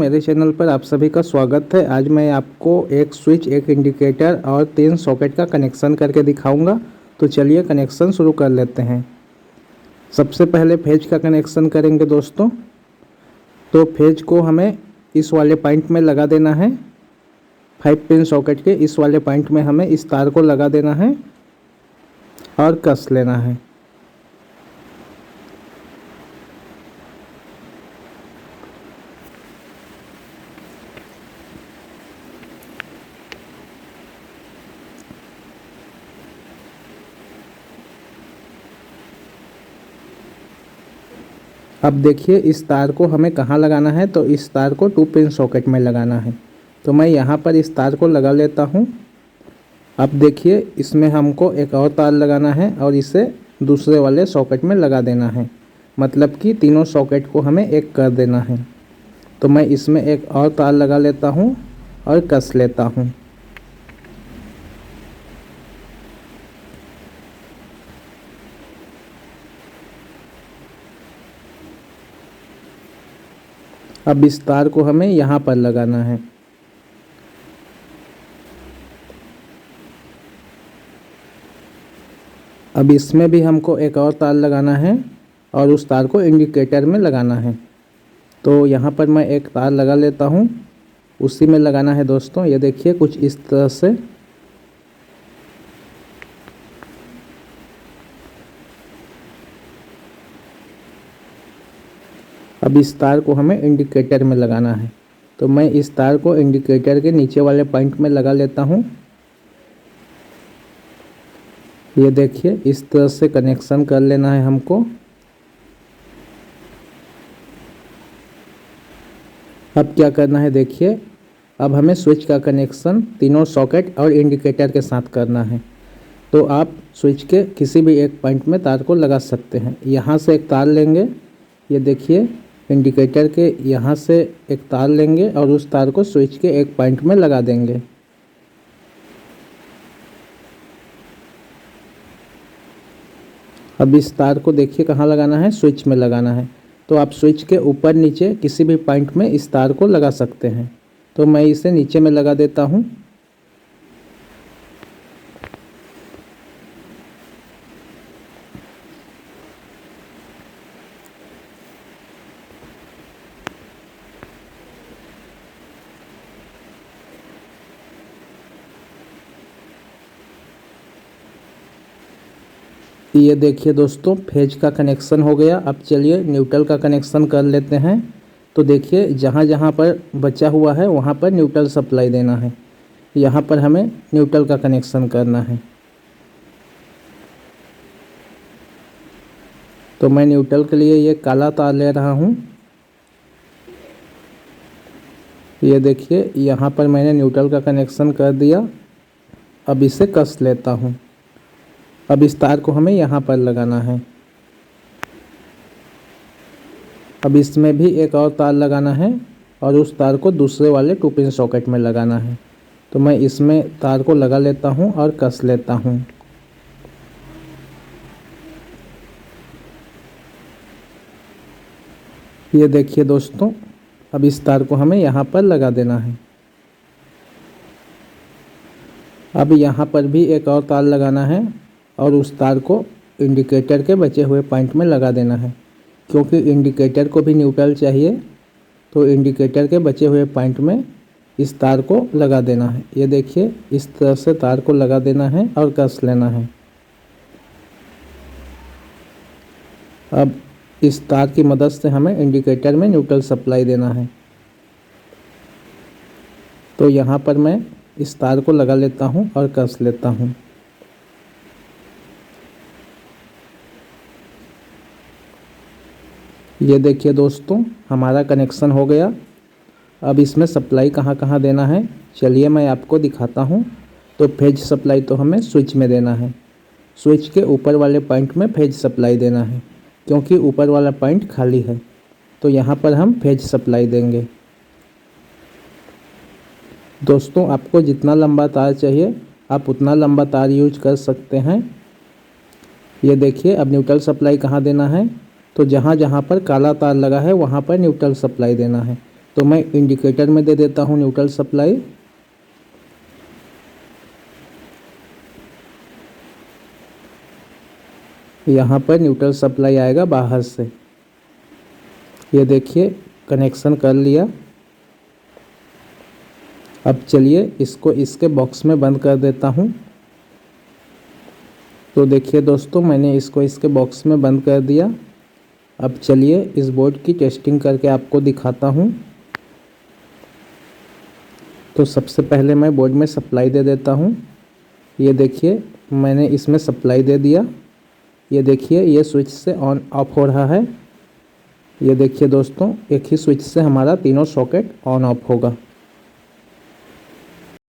मेरे चैनल पर आप सभी का स्वागत है। आज मैं आपको एक स्विच, एक इंडिकेटर और 3 सॉकेट का कनेक्शन करके दिखाऊंगा। तो चलिए कनेक्शन शुरू कर लेते हैं। सबसे पहले फेज का कनेक्शन करेंगे दोस्तों। तो फेज को हमें इस वाले पॉइंट में लगा देना है। 5 पिन सॉकेट के इस वाले पॉइंट में हमें इस तार को लगा देना है और कस लेना है। अब देखिए इस तार को हमें कहाँ लगाना है। तो इस तार को 2 पिन सॉकेट में लगाना है। तो मैं यहाँ पर इस तार को लगा लेता हूँ। अब देखिए इसमें हमको एक और तार लगाना है और इसे दूसरे वाले सॉकेट में लगा देना है। मतलब कि तीनों सॉकेट को हमें एक कर देना है। तो मैं इसमें एक और तार लगा लेता हूँ और कस लेता हूँ। अब इस तार को हमें यहाँ पर लगाना है। अब इसमें भी हमको एक और तार लगाना है और उस तार को इंडिकेटर में लगाना है। तो यहाँ पर मैं एक तार लगा लेता हूँ, उसी में लगाना है दोस्तों। ये देखिए कुछ इस तरह से। अब इस तार को हमें इंडिकेटर में लगाना है। तो मैं इस तार को इंडिकेटर के नीचे वाले पॉइंट में लगा लेता हूँ। ये देखिए इस तरह से कनेक्शन कर लेना है हमको। अब क्या करना है देखिए, अब हमें स्विच का कनेक्शन तीनों सॉकेट और इंडिकेटर के साथ करना है। तो आप स्विच के किसी भी एक पॉइंट में तार को लगा सकते हैं। यहाँ से एक तार लेंगे, ये देखिए इंडिकेटर के यहाँ से एक तार लेंगे और उस तार को स्विच के एक पॉइंट में लगा देंगे। अब इस तार को देखिए कहाँ लगाना है, स्विच में लगाना है। तो आप स्विच के ऊपर नीचे किसी भी पॉइंट में इस तार को लगा सकते हैं। तो मैं इसे नीचे में लगा देता हूँ। ये देखिए दोस्तों फेज का कनेक्शन हो गया। अब चलिए न्यूट्रल का कनेक्शन कर लेते हैं। तो देखिए जहाँ जहाँ पर बचा हुआ है वहाँ पर न्यूट्रल सप्लाई देना है। यहाँ पर हमें न्यूट्रल का कनेक्शन करना है। तो मैं न्यूट्रल के लिए ये काला तार ले रहा हूँ। ये देखिए यहाँ पर मैंने न्यूट्रल का कनेक्शन कर दिया। अब इसे कस लेता हूँ। अब इस तार को हमें यहाँ पर लगाना है। अब इसमें भी एक और तार लगाना है और उस तार को दूसरे वाले 2 पिन सॉकेट में लगाना है। तो मैं इसमें तार को लगा लेता हूँ और कस लेता हूँ। ये देखिए दोस्तों अब इस तार को हमें यहाँ पर लगा देना है। अब यहाँ पर भी एक और तार लगाना है और उस तार को इंडिकेटर के बचे हुए पॉइंट में लगा देना है। क्योंकि इंडिकेटर को भी न्यूट्रल चाहिए, तो इंडिकेटर के बचे हुए पॉइंट में इस तार को लगा देना है। ये देखिए इस तरह से तार को लगा देना है और कस लेना है। अब इस तार की मदद से हमें इंडिकेटर में न्यूट्रल सप्लाई देना है। तो यहाँ पर मैं इस तार को लगा लेता हूँ और कस लेता हूँ। ये देखिए दोस्तों हमारा कनेक्शन हो गया। अब इसमें सप्लाई कहाँ कहाँ देना है चलिए मैं आपको दिखाता हूँ। तो फेज सप्लाई तो हमें स्विच में देना है। स्विच के ऊपर वाले पॉइंट में फेज सप्लाई देना है, क्योंकि ऊपर वाला पॉइंट खाली है। तो यहाँ पर हम फेज सप्लाई देंगे। दोस्तों आपको जितना लंबा तार चाहिए आप उतना लंबा तार यूज कर सकते हैं। ये देखिए अब न्यूट्रल सप्लाई कहाँ देना है। तो जहाँ जहाँ पर काला तार लगा है वहाँ पर न्यूट्रल सप्लाई देना है। तो मैं इंडिकेटर में दे देता हूँ न्यूट्रल सप्लाई। यहाँ पर न्यूट्रल सप्लाई आएगा बाहर से। ये देखिए कनेक्शन कर लिया। अब चलिए इसको इसके बॉक्स में बंद कर देता हूँ। तो देखिए दोस्तों, मैंने इसको इसके बॉक्स में बंद कर दिया। अब चलिए इस बोर्ड की टेस्टिंग करके आपको दिखाता हूँ। तो सबसे पहले मैं बोर्ड में सप्लाई दे देता हूँ। ये देखिए मैंने इसमें सप्लाई दे दिया। ये देखिए ये स्विच से ऑन ऑफ हो रहा है। ये देखिए दोस्तों, एक ही स्विच से हमारा तीनों सॉकेट ऑन ऑफ होगा।